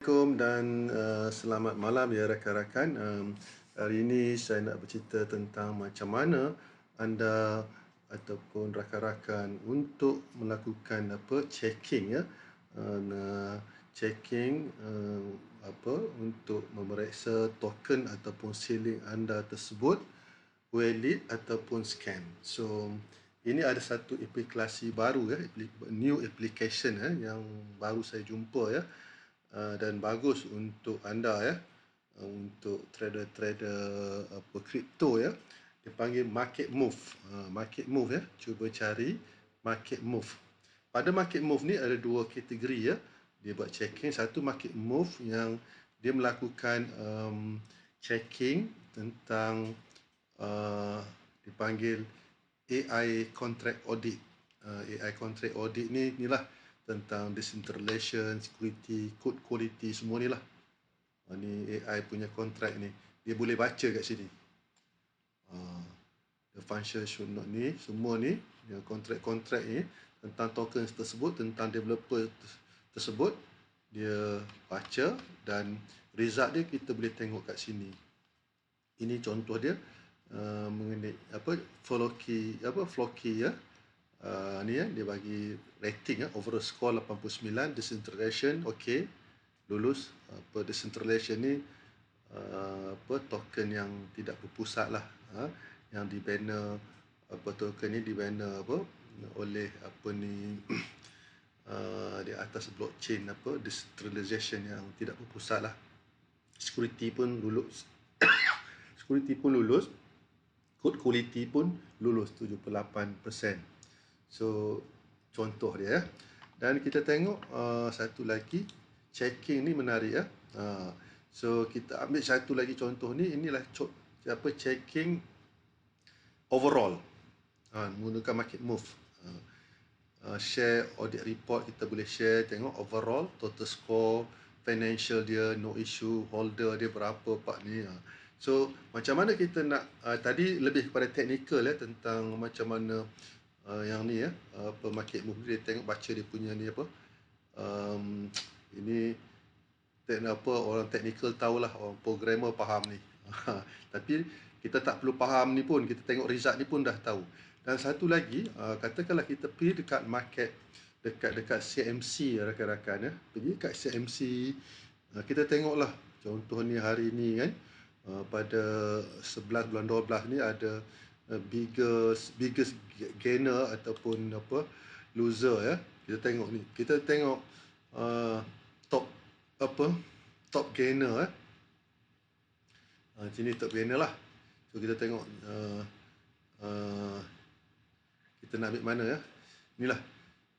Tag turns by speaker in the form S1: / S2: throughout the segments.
S1: Assalamualaikum dan selamat malam ya rakan-rakan. Hari ini saya nak bercerita tentang macam mana anda ataupun rakan-rakan untuk melakukan checking ya. Checking untuk memeriksa token ataupun shilling anda tersebut valid ataupun scam. So ini ada satu aplikasi baru ya, new application yang baru saya jumpa ya. Dan bagus untuk anda ya, untuk trader-trader kripto ya. Dia panggil Market Move. Market Move ya, cuba cari Market Move. Pada Market Move ni ada dua kategori ya. Dia buat checking. Satu Market Move yang dia melakukan checking tentang dipanggil AI Contract Audit. AI Contract Audit ni inilah tentang decentralization, security, code quality, semua ni lah. Ni AI punya kontrak ni. Dia boleh baca kat sini. The function should not ni, semua ni, yang kontrak-kontrak ni, tentang token tersebut, tentang developer tersebut, dia baca dan result dia kita boleh tengok kat sini. Ini contoh dia mengenai Floki ya. Ni ya, dia bagi rating ya, overall score 89, decentralization okey, lulus. Decentralization ni token yang tidak berpusat lah, yang di banner token ni di banner oleh di atas blockchain decentralization yang tidak berpusat lah. Security pun lulus. Security pun lulus. Code quality pun lulus 78%. So contoh dia ya. Dan kita tengok satu lagi checking ni menarik ya. So kita ambil satu lagi contoh ni, inilah checking overall menggunakan Market Move. Share audit report, kita boleh share, tengok overall total score, financial dia, no issue, holder dia berapa pak ni. So macam mana kita nak tadi lebih kepada technical ya, tentang macam mana yang ni ya, Market Move dia tengok baca dia punya ni ini orang technical tahulah, orang programmer faham ni. Tapi kita tak perlu faham ni pun, kita tengok result ni pun dah tahu. Dan satu lagi, katakanlah kita pergi dekat market, dekat CMC rakan-rakan ya. Pergi kat CMC, kita tengoklah contoh ni hari ni kan, pada 11 bulan 12 ni ada biggest gainer ataupun loser ya. Kita tengok ni, kita tengok top gainer sini top gainer lah. So kita tengok kita nak ambil mana ya. Inilah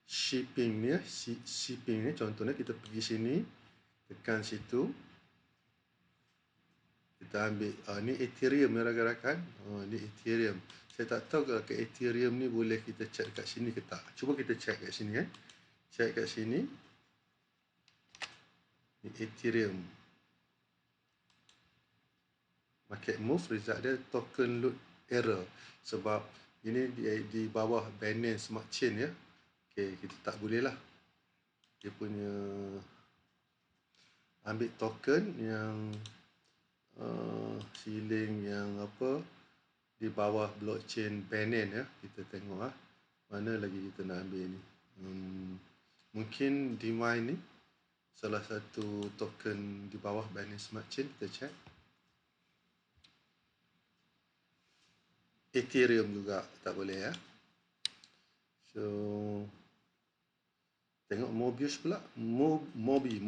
S1: shipping ni ya, shipping ni contohnya, kita pergi sini, tekan situ, kita ambil ni Ethereum ya rakan-rakan. Ni Ethereum. Saya tak tahu kalau ke Ethereum ni boleh kita check kat sini ke tak. Cuba kita check kat sini kan. Check kat sini. Ni Ethereum. Market Move, result dia token load error. Sebab ini di bawah Binance Smart Chain ya. Okey, kita tak boleh lah. Dia punya ambil token yang shilling yang di bawah blockchain Binance ya. Kita tengok mana lagi kita nak ambil ni. Mungkin Dmine ni salah satu token di bawah Binance Smart Chain, kita check. Ethereum juga tak boleh ya. So tengok Mobius pula. Mobi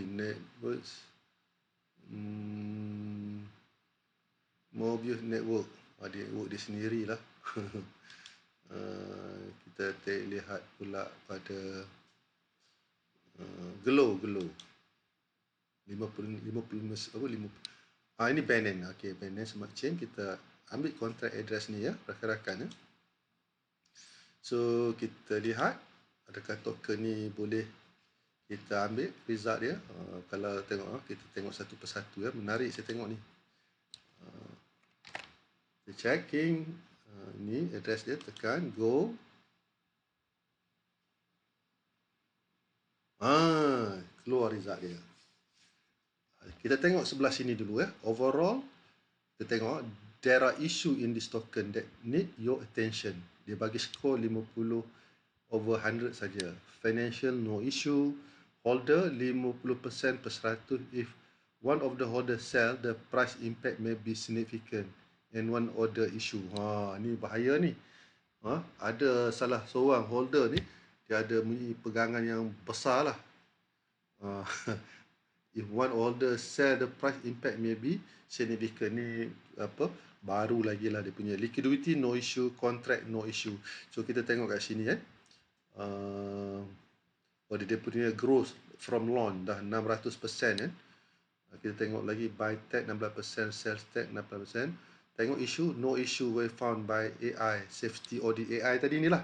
S1: Networks. Mobius Network. Dia network dia sendirilah. Kita lihat pula pada Glow 50 ini Binance. Okey, Binance Smart Chain, kita ambil contract address ni ya rakan-rakan ya. So kita lihat adakah token ni boleh kita ambil result dia. Kalau tengok, kita tengok satu persatu ya. Menarik saya tengok ni. Kita checking ni address dia, tekan go. Keluar result dia. Kita tengok sebelah sini dulu overall. Kita tengok there are issue in this token that need your attention. Dia bagi skor 50 over 100 saja. Financial no issue. Holder 50% per 100. If one of the holder sell, the price impact may be significant and one order issue. Ni bahaya ni. Ada salah seorang holder ni, dia ada pegangan yang besar lah. If one order sell, the price impact may be significant. Ni baru lagi lah dia punya liquidity no issue, contract no issue. So kita tengok kat sini dia punya growth from launch dah 600% Kita tengok lagi buy tag 16%, sales tag 16%. Tengok issue, no issue were found by AI safety audit. AI tadi ni lah.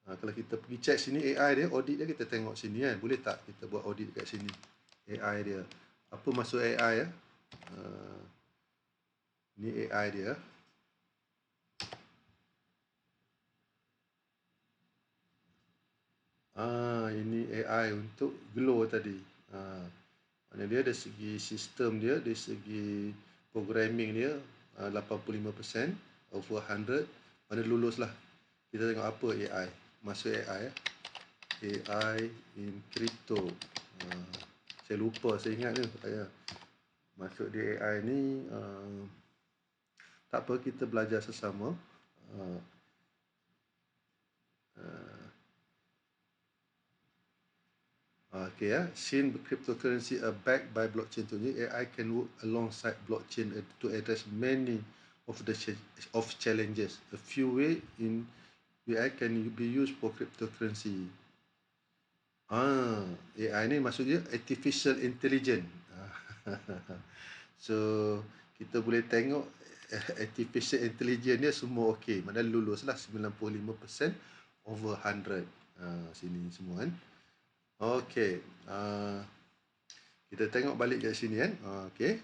S1: Kalau kita pergi check sini AI dia, audit dia, kita tengok sini boleh tak kita buat audit kat sini AI dia. Apa maksud AI ni AI dia. Ini AI untuk Glow tadi. Mana dia dari segi sistem dia, dari segi programming dia 85% over 100. Mana lulus lah. Kita tengok apa AI. Masuk AI AI in crypto. Saya lupa, saya ingat ni. Masuk di AI ni tak apa, kita belajar sesama. Since cryptocurrency are backed by blockchain today, AI can work alongside blockchain to address many of the challenges. A few ways in AI can be used for cryptocurrency. AI ni maksudnya artificial intelligence. So kita boleh tengok artificial intelligence dia semua okey. Mana lulus lah 95% over 100. Sini semua kan. Okey. Kita tengok balik kat sini kan. Okey.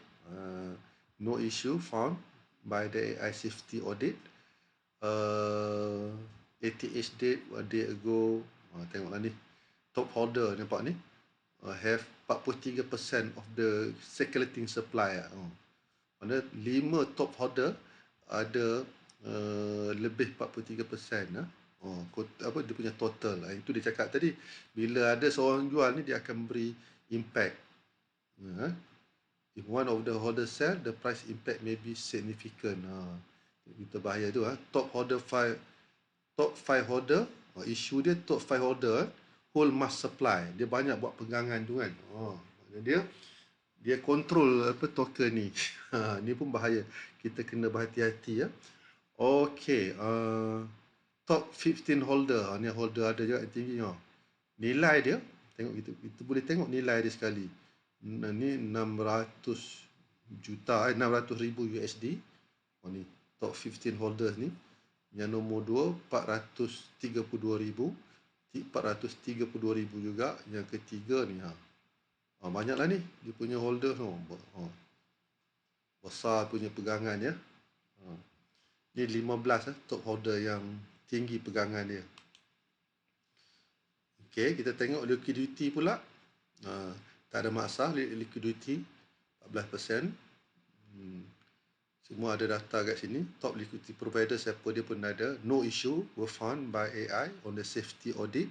S1: No issue found by the AI safety audit. 88 date, a day ago. Tengoklah ni. Top holder nampak ni. Have 43% of the circulating supply. Mana 5 top holder ada lebih 43%. Apa dia punya total. Itu dia cakap tadi, bila ada seorang jual ni, dia akan beri impact. If one of the holder sell, the price impact may be significant. Itu bahaya tu. Top 5 holder, issue dia top 5 holder hold mass supply. Dia banyak buat pegangan tu kan. Dia control token ni. Ni pun bahaya. Kita kena berhati-hati Okey, top 15 holder. Ni holder ada juga yang tinggi. Nilai dia, tengok kita boleh tengok nilai dia sekali. Ni 600,000 USD. Ni top 15 holders ni. Yang nombor 2 432,000. 432,000 juga. Yang ketiga ni banyaklah ni dia punya holder besar punya pegangan ya. Ni 15 top holder yang tinggi pegangan dia. Okey, kita tengok liquidity pula. Tak ada masalah liquidity 14%. Semua ada data kat sini. Top liquidity provider siapa dia pun ada. No issue were found by AI on the safety audit.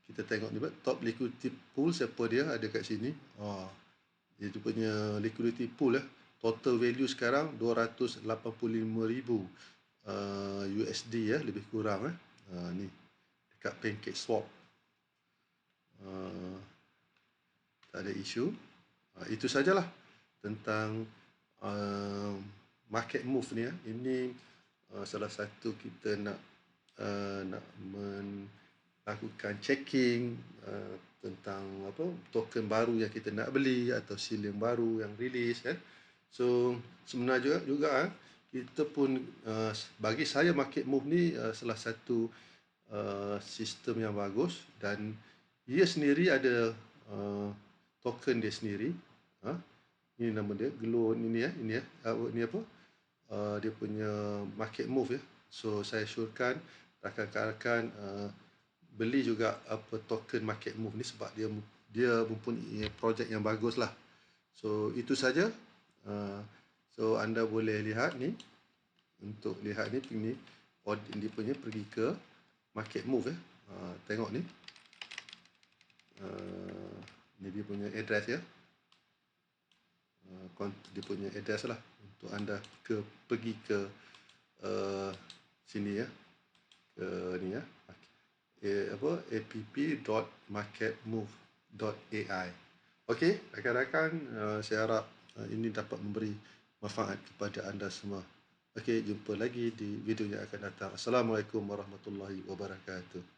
S1: Kita tengok ni top liquidity pool siapa dia ada kat sini. Dia punya liquidity pool total value sekarang 285,000 USD lebih kurang ni dekat PancakeSwap. Tak ada isu. Itu sajalah tentang market move ni Ini salah satu kita nak melakukan checking tentang token baru yang kita nak beli atau seal yang baru yang release kan. So sebenarnya juga kita pun bagi saya market move ni salah satu sistem yang bagus, dan dia sendiri ada token dia sendiri. Ini nama dia Glow ini apa? Dia punya market move So saya syorkan rakan-rakan beli juga apa token market move ni sebab dia mempunyai projek yang bagus lah. So itu saja. So anda boleh lihat ni, untuk lihat ni dia punya pergi ke market move ya. Tengok ni. Ni dia punya address ya. Dia punya address lah untuk anda pergi ke sini ya. Ke ni ya. app.marketmove.ai. Okey, rakan-rakan, saya harap ini dapat memberi manfaat kepada anda semua. Okey, jumpa lagi di video yang akan datang. Assalamualaikum warahmatullahi wabarakatuh.